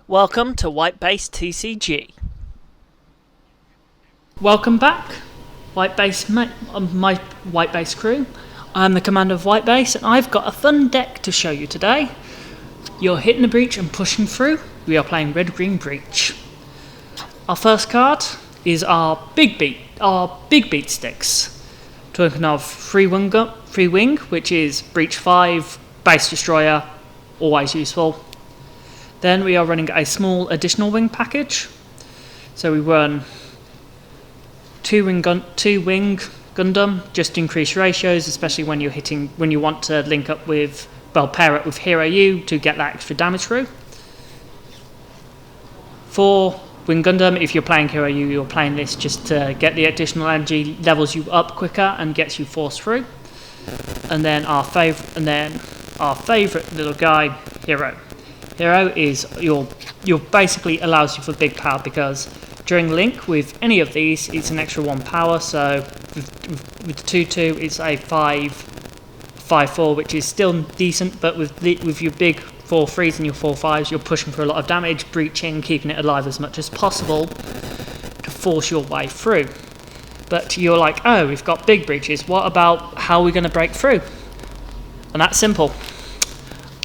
Welcome to WhiteBaseTCG. Welcome back, my WhiteBase crew. I'm the commander of WhiteBase, and I've got a fun deck to show you today. You're hitting the breach and pushing through. We are playing Red-Green Breach. Our first card is our big beat sticks. Talking of free wing, which is Breach 5, Base Destroyer, always useful. Then we are running a small additional wing package. So we run two wing Gundam, just to increase ratios, especially when you want to link up with, pair it with Hero U to get that extra damage through. 4 wing Gundam, if you're playing Hero U, you're playing this just to get the additional energy, levels you up quicker and gets you forced through. And then our favourite little guy, Hero. Hero is your basically allows you for big power, because during link with any of these it's an extra 1 power, so with the 2-2 it's a 5-4, which is still decent, but with your big 4-3s and your 4-5s you're pushing for a lot of damage, breaching, keeping it alive as much as possible to force your way through. But you're like, oh, we've got big breaches, what about how are we going to break through? And that's simple.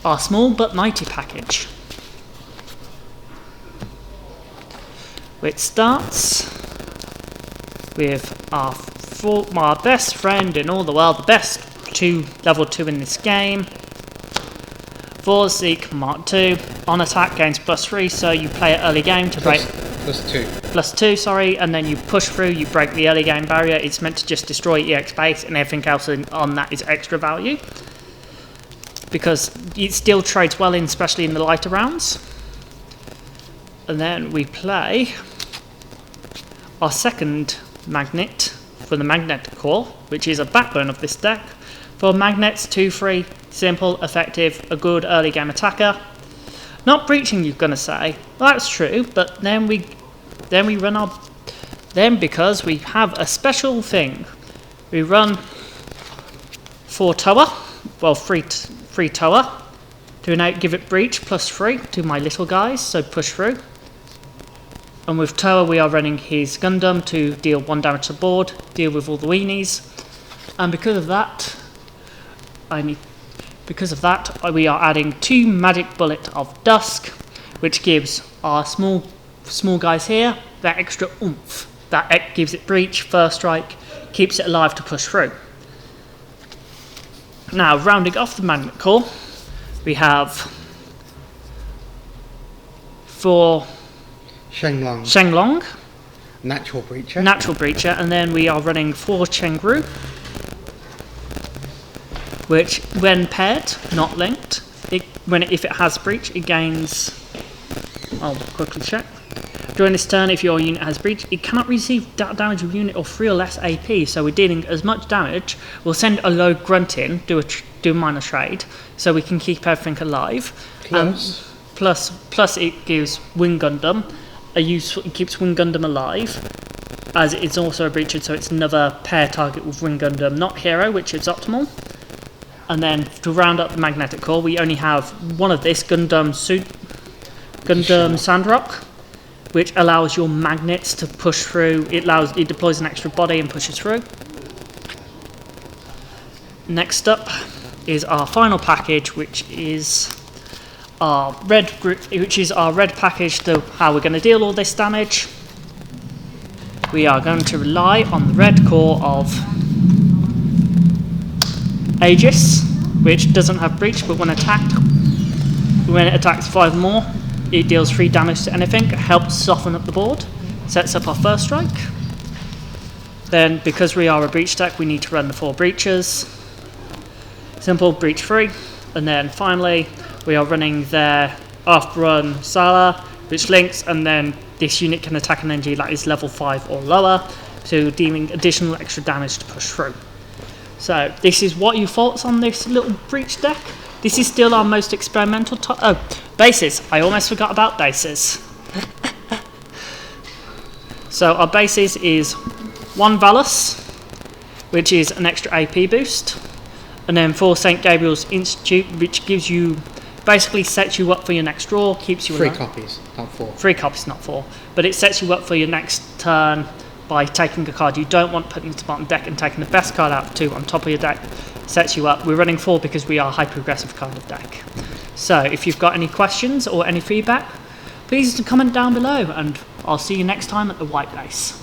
Our small but mighty package, which starts with our best friend in all the world, the best level 2 in this game, Vorzeek Mark II. On attack gains +3, so you play it early game to break +2, sorry, and then you push through, you break the early game barrier. It's meant to just destroy EX base, and everything else on that is extra value, because it still trades well in, especially in the lighter rounds. And then we play our second magnet for the magnetic core, which is a backbone of this deck. For magnets, 2-3, simple, effective, a good early game attacker. Not breaching, you're gonna say. Well, that's true, but then because we have a special thing, we run 4 Tower, well, 3 Tower, to now give it breach +3 to my little guys, so push through. And with Tower we are running his Gundam to deal 1 damage to the board, deal with all the weenies. And because of that we are adding 2 Magic Bullet of Dusk, which gives our small guys here that extra oomph. That gives it breach, first strike, keeps it alive to push through. Now, rounding off the magnet core, we have 4 Shenlong, Natural Breacher, and then we are running 4 Chengru, which, when paired, not linked, if it has breach, it gains. I'll quickly check. During this turn, if your unit has breach, it cannot receive damage of unit or 3 or less AP, so we're dealing as much damage. We'll send a low grunt in, do a minor trade, so we can keep everything alive. Plus it gives Wing Gundam it keeps Wing Gundam alive, as it's also a breacher, so it's another pair target with Wing Gundam, not Hero, which is optimal. And then to round up the magnetic core, we only have one of this Gundam Sandrock, which allows your magnets to push through. It deploys an extra body and pushes through. Next up is our final package, which is our red package, to how we're going to deal all this damage. We are going to rely on the red core of Aegis, which doesn't have breach, but when it attacks 5 more, it deals 3 damage to anything, helps soften up the board, sets up our first strike. Then, because we are a breach deck, we need to run the 4 breaches. Simple, breach 3. And then finally, we are running their after-run Sala, which links, and then this unit can attack an energy that is level 5 or lower, so dealing additional extra damage to push through. So, this is what your thoughts on this little breach deck. This is still our most experimental bases. I almost forgot about bases. So our bases is 1 Valus, which is an extra AP boost, and then 4 St. Gabriel's Institute, which gives you basically sets you up for your next draw, keeps you 3 alive. copies, not 4. 3 copies, not 4. But it sets you up for your next turn by taking a card you don't want, putting it to the bottom deck, and taking the best card out of 2 on top of your deck. Sets you up. We're running 4 because we are a hyper-aggressive kind of deck. So if you've got any questions or any feedback, please comment down below, and I'll see you next time at the White Base.